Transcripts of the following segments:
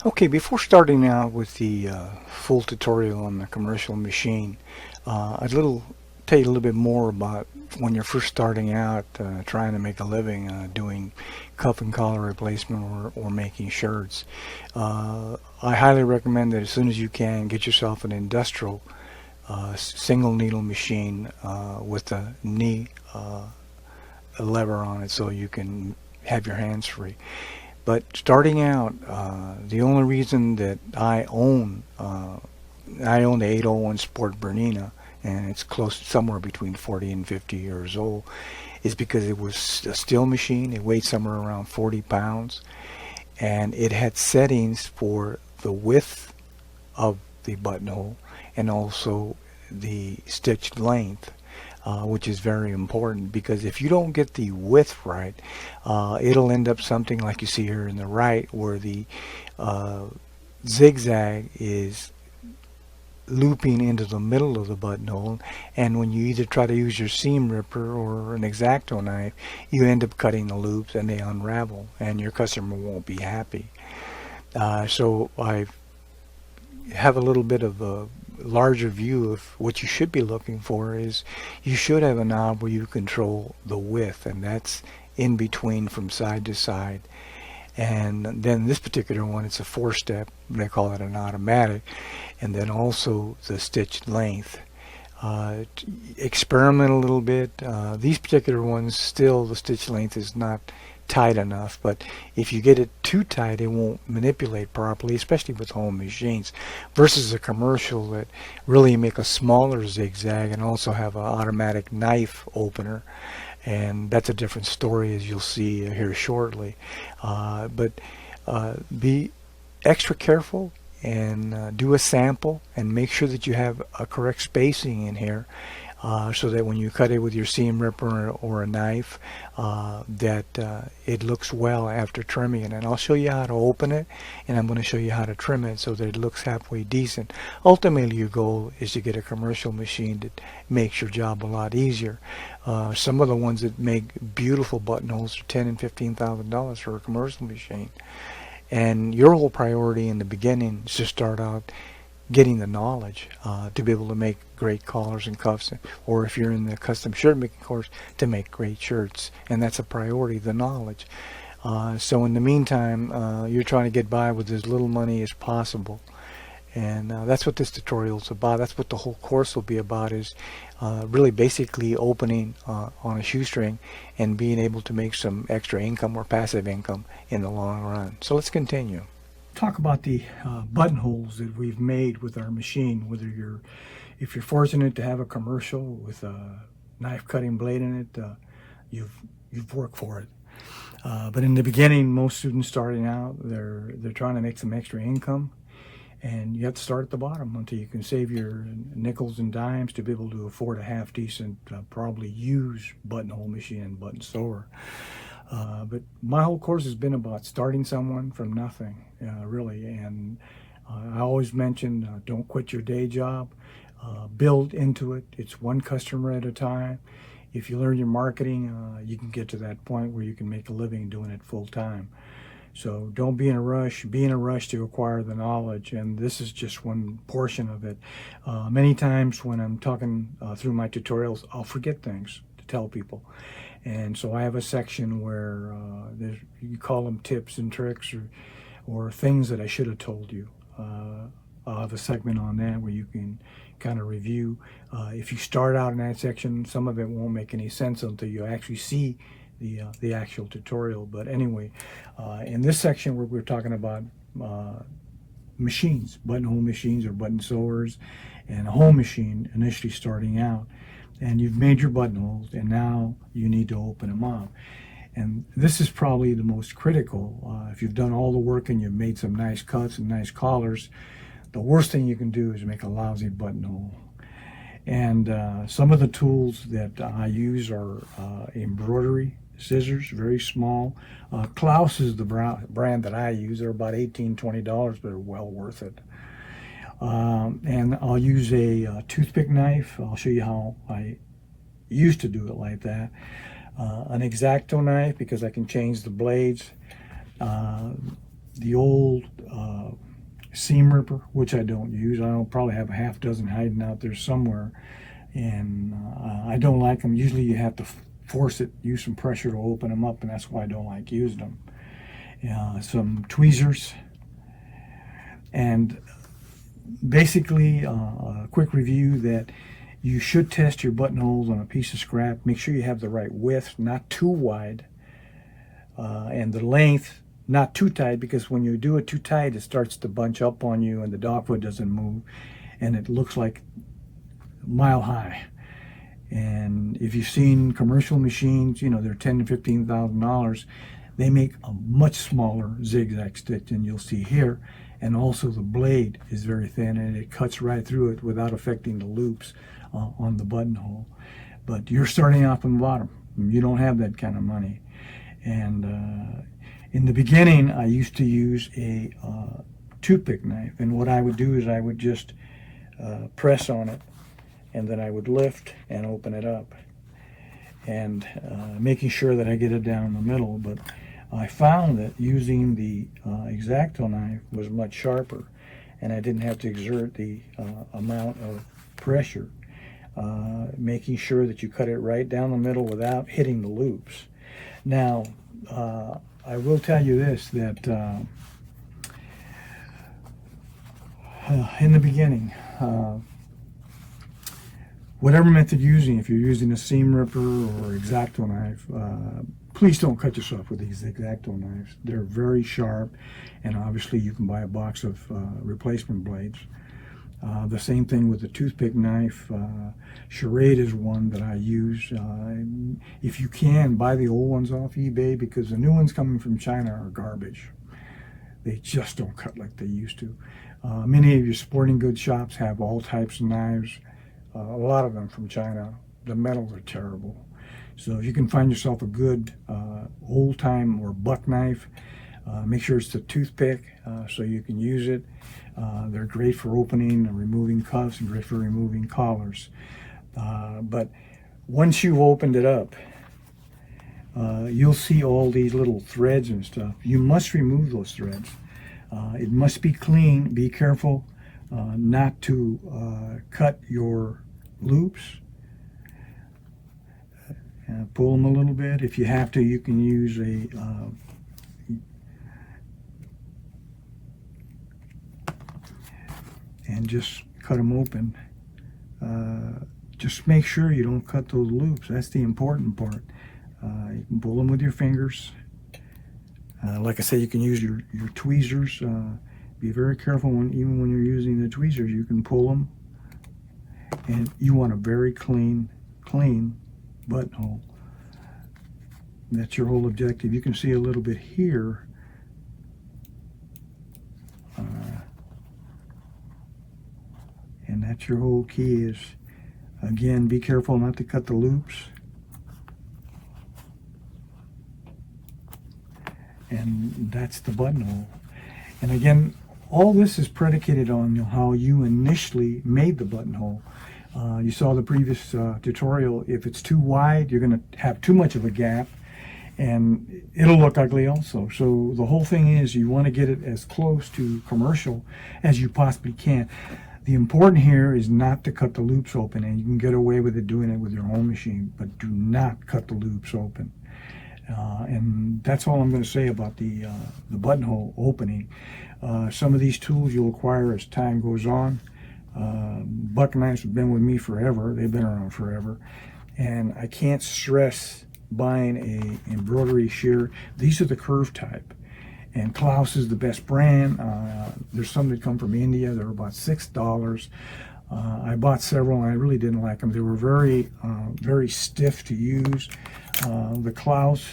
Okay, before starting out with the full tutorial on the commercial machine, I'd tell you a little bit more about when you're first starting out trying to make a living doing cuff and collar replacement or making shirts. I highly recommend that as soon as you can, get yourself an industrial single needle machine with a knee a lever on it so you can have your hands free. But starting out, the only reason that I own the 801 Sport Bernina, and it's close somewhere between 40 and 50 years old, is because it was a steel machine. It weighed somewhere around 40 pounds, and it had settings for the width of the buttonhole and also the stitch length. Which is very important because if you don't get the width right, it'll end up something like you see here in the right where the uh, zigzag is looping into the middle of the buttonhole, and when you either try to use your seam ripper or an X-Acto knife, you end up cutting the loops and they unravel and your customer won't be happy. So I have a little bit of a larger view of what you should be looking for is you should have a knob where you control the width, and that's in between from side to side. And then this particular one, it's a four-step. They call it an automatic. And then also the stitch length. Experiment a little bit. These particular ones, still the stitch length is not tight enough, but if you get it too tight it won't manipulate properly, especially with home machines versus a commercial that really make a smaller zigzag and also have an automatic knife opener, and that's a different story as you'll see here shortly. But be extra careful and do a sample and make sure that you have a correct spacing in here, so that when you cut it with your seam ripper or a knife, that it looks well after trimming it. And I'll show you how to open it, and I'm going to show you how to trim it so that it looks halfway decent. Ultimately, your goal is to get a commercial machine that makes your job a lot easier. Some of the ones that make beautiful buttonholes are $10,000 and $15,000 for a commercial machine. And your whole priority in the beginning is to start out getting the knowledge to be able to make great collars and cuffs, or if you're in the custom shirt making course, to make great shirts. And that's a priority, the knowledge. So in the meantime, you're trying to get by with as little money as possible. And that's what this tutorial is about. That's what the whole course will be about, is really basically opening on a shoestring and being able to make some extra income or passive income in the long run. So let's continue. Talk about the buttonholes that we've made with our machine. If you're fortunate to have a commercial with a knife cutting blade in it, you've worked for it. But in the beginning, most students starting out, they're trying to make some extra income, and you have to start at the bottom until you can save your nickels and dimes to be able to afford a half decent, probably used buttonhole machine and button sewer. But my whole course has been about starting someone from nothing, really. And I always mention, don't quit your day job. Build into it. It's one customer at a time. If you learn your marketing, you can get to that point where you can make a living doing it full time. So don't be in a rush. Be in a rush to acquire the knowledge, and this is just one portion of it. Many times when I'm talking through my tutorials, I'll forget things to tell people. And so I have a section where you call them tips and tricks, or things that I should have told you. I'll have a segment on that where you can kind of review. If you start out in that section, some of it won't make any sense until you actually see the actual tutorial. But anyway, in this section where we're talking about machines, buttonhole machines or button sewers, and a home machine initially starting out, and you've made your buttonholes, and now you need to open them up. And this is probably the most critical. If you've done all the work and you've made some nice cuts and nice collars, the worst thing you can do is make a lousy buttonhole. And some of the tools that I use are embroidery scissors, very small. Klaus is the brand that I use. They're about $18, $20, but they're well worth it. And I'll use a toothpick knife. I'll show you how I used to do it like that. An X-Acto knife, because I can change the blades. the old seam ripper, which I don't use. I'll probably have a half dozen hiding out there somewhere, and I don't like them. Usually you have to force it, use some pressure to open them up, and that's why I don't like using them. Some tweezers, and basically a quick review that you should test your buttonholes on a piece of scrap. Make sure you have the right width, not too wide, and the length not too tight, because when you do it too tight it starts to bunch up on you and the dogwood doesn't move and it looks like mile high. And if you've seen commercial machines, you know, they're $10,000 to $15,000. They make a much smaller zigzag stitch than you'll see here, and also the blade is very thin and it cuts right through it without affecting the loops on the buttonhole. But you're starting off from the bottom. You don't have that kind of money. And in the beginning, I used to use a toothpick knife, and what I would do is I would just press on it, and then I would lift and open it up, and making sure that I get it down the middle. But I found that using the X-Acto knife was much sharper, and I didn't have to exert the amount of pressure, making sure that you cut it right down the middle without hitting the loops. Now, I will tell you this, that in the beginning, whatever method you're using, if you're using a seam ripper or X-Acto knife, please don't cut yourself with these X-Acto knives. They're very sharp, and obviously you can buy a box of replacement blades. The same thing with the toothpick knife. Charade is one that I use. If you can, buy the old ones off eBay, because the new ones coming from China are garbage. They just don't cut like they used to. Many of your sporting goods shops have all types of knives. A lot of them from China. The metals are terrible. So if you can find yourself a good old-time or buck knife, make sure it's the toothpick so you can use it. They're great for opening and removing cuffs, and great for removing collars. But once you've opened it up, you'll see all these little threads and stuff. You must remove those threads. It must be clean. Be careful not to cut your loops. Pull them a little bit. If you have to, you can use a and just cut them open. Just make sure you don't cut those loops. That's the important part. You can pull them with your fingers. Like I say, you can use your tweezers. Be very careful even when you're using the tweezers. You can pull them, and you want a very clean buttonhole. That's your whole objective. You can see a little bit here. And that's your whole key is, again, be careful not to cut the loops. And that's the buttonhole. And again, all this is predicated on how you initially made the buttonhole. You saw the previous tutorial. If it's too wide, you're going to have too much of a gap, and it'll look ugly also. So the whole thing is you want to get it as close to commercial as you possibly can. The important here is not to cut the loops open, and you can get away with it doing it with your own machine, but do not cut the loops open. And that's all I'm going to say about the buttonhole opening. Some of these tools you'll acquire as time goes on. Buck knives have been with me forever. They've been around forever. And I can't stress buying a embroidery shear. These are the curve type. And Klaus is the best brand. There's some that come from India. They're about $6. I bought several, and I really didn't like them. They were very stiff to use. The Klaus,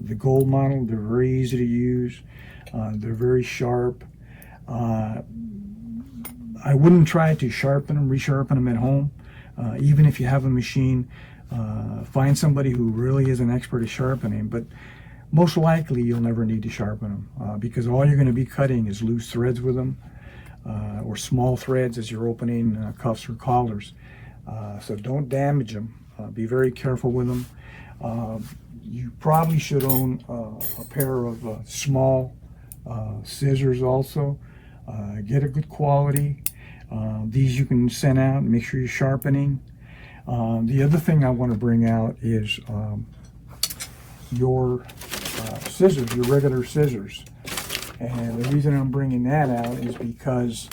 the gold model, they're very easy to use. They're very sharp. I wouldn't try to sharpen them, resharpen them at home. Even if you have a machine, find somebody who really is an expert at sharpening. But most likely you'll never need to sharpen them because all you're going to be cutting is loose threads with them, or small threads as you're opening cuffs or collars. So don't damage them. Be very careful with them. You probably should own a pair of small scissors also. Get a good quality. These you can send out and make sure you're sharpening. The other thing I want to bring out is your scissors, your regular scissors. And the reason I'm bringing that out is because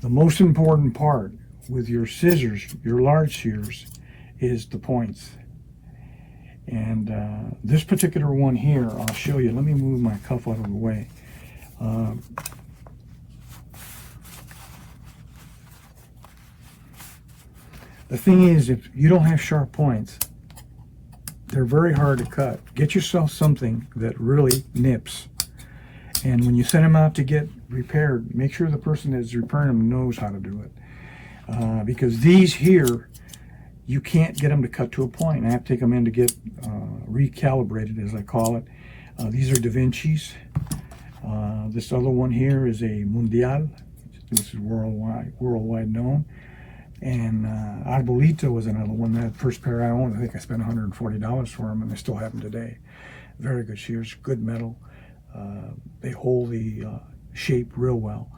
the most important part with your scissors, your large shears, is the points. And this particular one here, I'll show you. Let me move my cuff out of the way. The thing is, if you don't have sharp points, they're very hard to cut. Get yourself something that really nips. And when you send them out to get repaired, make sure the person that's repairing them knows how to do it. Because these here, you can't get them to cut to a point. I have to take them in to get recalibrated, as I call it. These are Da Vinci's. This other one here is a Mundial. This is worldwide known. And Arbolito was another one. That first pair I owned, I think I spent $140 for them, and I still have them today. Very good shears, good metal. They hold the shape real well.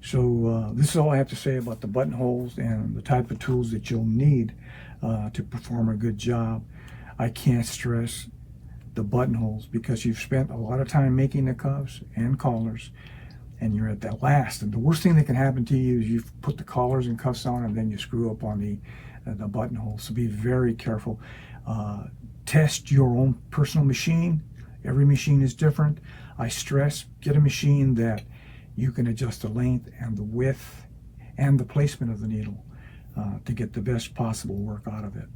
So this is all I have to say about the buttonholes and the type of tools that you'll need to perform a good job. I can't stress the buttonholes because you've spent a lot of time making the cuffs and collars, and you're at that last. And the worst thing that can happen to you is you put the collars and cuffs on and then you screw up on the buttonholes. So be very careful. Test your own personal machine. Every machine is different. I stress, get a machine that you can adjust the length and the width and the placement of the needle to get the best possible work out of it.